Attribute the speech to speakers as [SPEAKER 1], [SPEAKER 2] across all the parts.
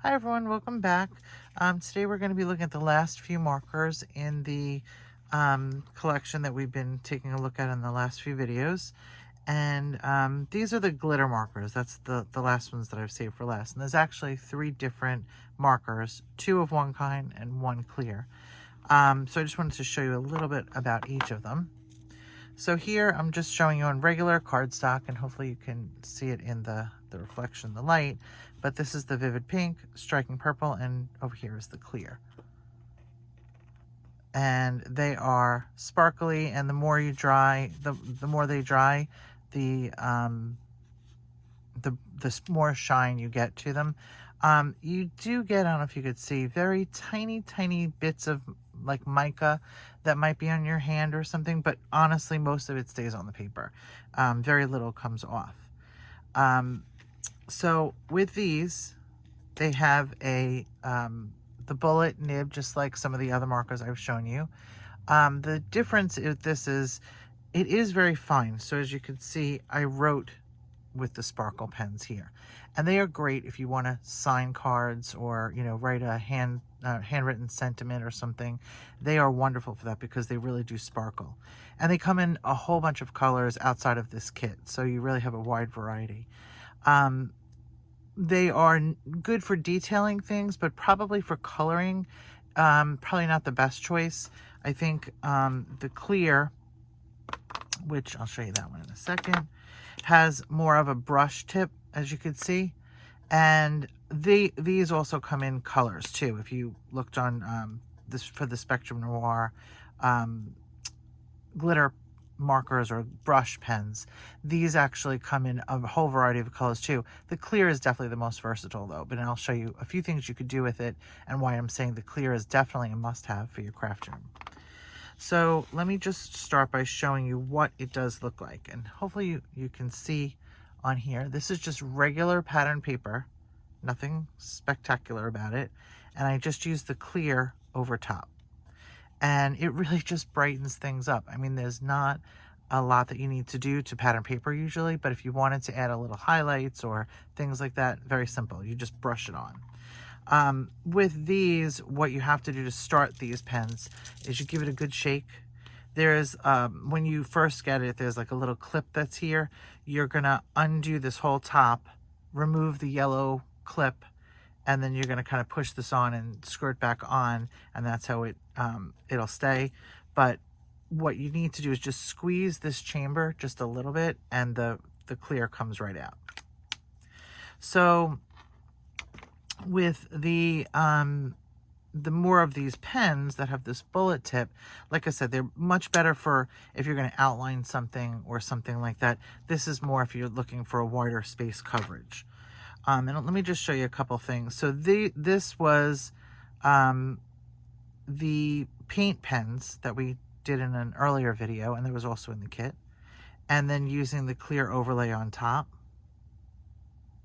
[SPEAKER 1] Hi everyone, welcome back. Today we're going to be looking at the last few markers in the collection that we've been taking a look at in the last few videos. And these are the glitter markers. That's the last ones that I've saved for last. And there's actually 3 different markers, 2 of one kind and 1 clear. So I just wanted to show you a little bit about each of them. So here I'm just showing you on regular cardstock, and hopefully you can see it in the reflection, the light. But this is the vivid pink, striking purple, and over here is the clear. And they are sparkly, and the more you dry, the more they dry, the more shine you get to them. You do get, I don't know if you could see, very tiny bits of like mica that might be on your hand or something, but honestly most of it stays on the paper. Very little comes off. So with these, they have a the bullet nib, just like some of the other markers I've shown you. The difference with this is it is very fine. So as you can see, I wrote with the sparkle pens here, and they are great if you want to sign cards or, you know, write a handwritten sentiment or something. They are wonderful for that because they really do sparkle, and they come in a whole bunch of colors outside of this kit, so you really have a wide variety. They are good for detailing things, but probably for coloring, probably not the best choice. I think the clear, which I'll show you that one in a second, has more of a brush tip, as you can see. And these also come in colors too. If you looked on this for the SpectrumNoir glitter markers or brush pens, these actually come in a whole variety of colors too. The clear is definitely the most versatile though, but I'll show you a few things you could do with it and why I'm saying the clear is definitely a must-have for your craft room. So let me just start by showing you what it does look like, and hopefully you can see on here. This is just regular pattern paper, nothing spectacular about it, and I just use the clear over top. And it really just brightens things up. I mean, there's not a lot that you need to do to pattern paper usually, but if you wanted to add a little highlights or things like that, very simple. You just brush it on. With these, what you have to do to start these pens is you give it a good shake. There's, when you first get it, there's like a little clip that's here. You're gonna undo this whole top, remove the yellow clip, and then you're gonna kind of push this on and screw it back on, and that's how it, it'll stay. But what you need to do is just squeeze this chamber just a little bit, and the clear comes right out. So with the more of these pens that have this bullet tip, like I said, they're much better for if you're going to outline something or something like that. This is more if you're looking for a wider space coverage. And let me just show you a couple things. So this was the paint pens that we did in an earlier video, and there was also in the kit, and then using the clear overlay on top.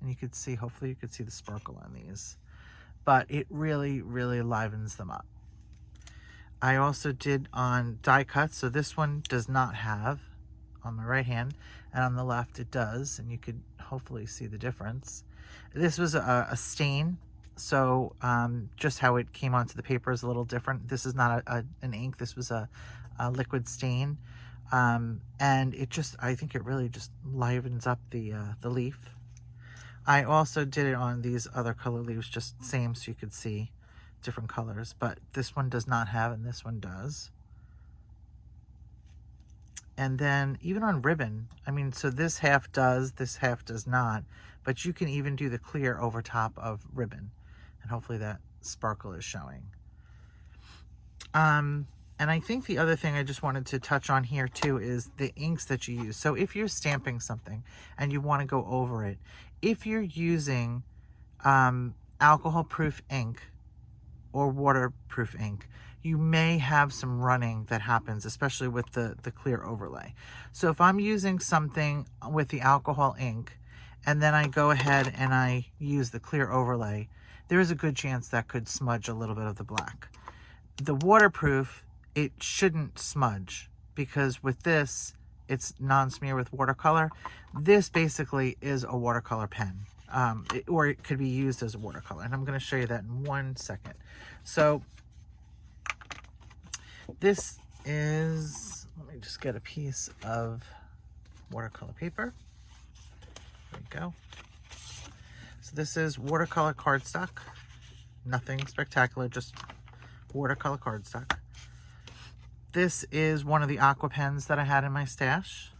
[SPEAKER 1] And you could see, hopefully you could see the sparkle on these, but it really livens them up. I also did on die cuts, so this one does not have on my right hand, and on the left it does, and you could hopefully see the difference. This was a stain, so just how it came onto the paper is a little different. This is not an ink, this was a liquid stain, and it just, I think it really just livens up the leaf. I also did it on these other color leaves, just same, so you could see different colors, but this one does not have, and this one does. And then even on ribbon, I mean, so this half does, this half does not, but you can even do the clear over top of ribbon, and hopefully that sparkle is showing. And I think the other thing I just wanted to touch on here too is the inks that you use. So if you're stamping something and you want to go over it, if you're using alcohol proof ink or waterproof ink, you may have some running that happens, especially with the clear overlay. So if I'm using something with the alcohol ink and then I go ahead and I use the clear overlay, there is a good chance that could smudge a little bit of the black. The waterproof, it shouldn't smudge, because with this, it's non-smear with watercolor. This basically is a watercolor pen. or it could be used as a watercolor. And I'm going to show you that in 1 second. So this is, let me just get a piece of watercolor paper. There we go. So this is watercolor cardstock. Nothing spectacular, just watercolor cardstock. This is one of the aqua pens that I had in my stash.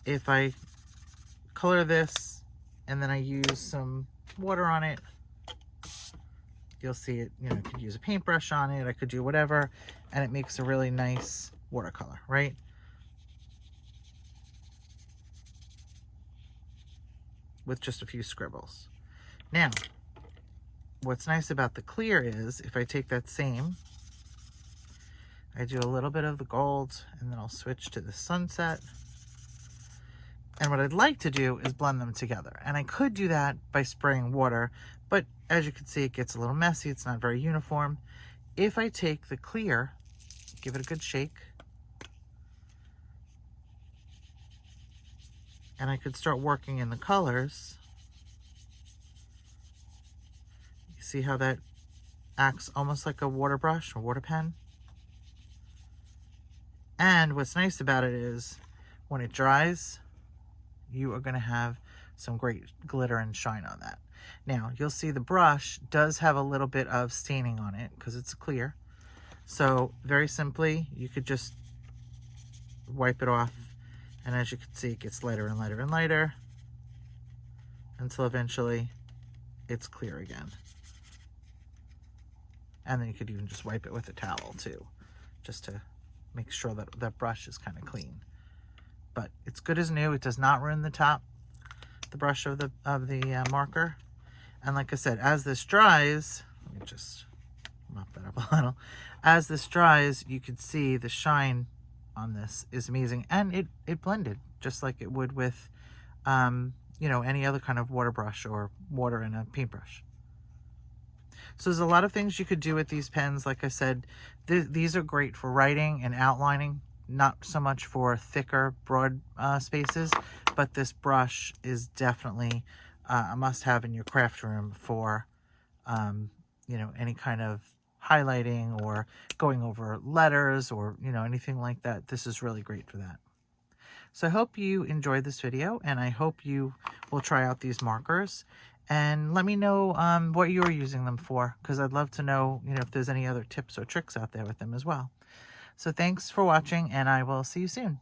[SPEAKER 1] If I color this and then I use some water on it, you'll see it, you know, I could use a paintbrush on it, I could do whatever, and it makes a really nice watercolor, right? With just a few scribbles. Now, what's nice about the clear is if I take that same, I do a little bit of the gold and then I'll switch to the sunset. And what I'd like to do is blend them together. And I could do that by spraying water, but as you can see, it gets a little messy. It's not very uniform. If I take the clear, give it a good shake, and I could start working in the colors. You see how that acts almost like a water brush or water pen? And what's nice about it is when it dries, you are going to have some great glitter and shine on that. Now, you'll see the brush does have a little bit of staining on it because it's clear. So very simply, you could just wipe it off. And as you can see, it gets lighter and lighter and lighter until eventually it's clear again. And then you could even just wipe it with a towel too, just to make sure that that brush is kind of clean. But it's good as new. It does not ruin the top, the brush of the marker. And like I said, as this dries, let me just mop that up a little. As this dries, you can see the shine on this is amazing, and it blended just like it would with, you know, any other kind of water brush or water in a paintbrush. So there's a lot of things you could do with these pens. Like I said, these are great for writing and outlining, not so much for thicker, broad spaces, but this brush is definitely a must-have in your craft room for, you know, any kind of highlighting or going over letters or, you know, anything like that. This is really great for that. So I hope you enjoyed this video, and I hope you will try out these markers. And let me know what you're using them for, because I'd love to know, you know, if there's any other tips or tricks out there with them as well. So thanks for watching, and I will see you soon.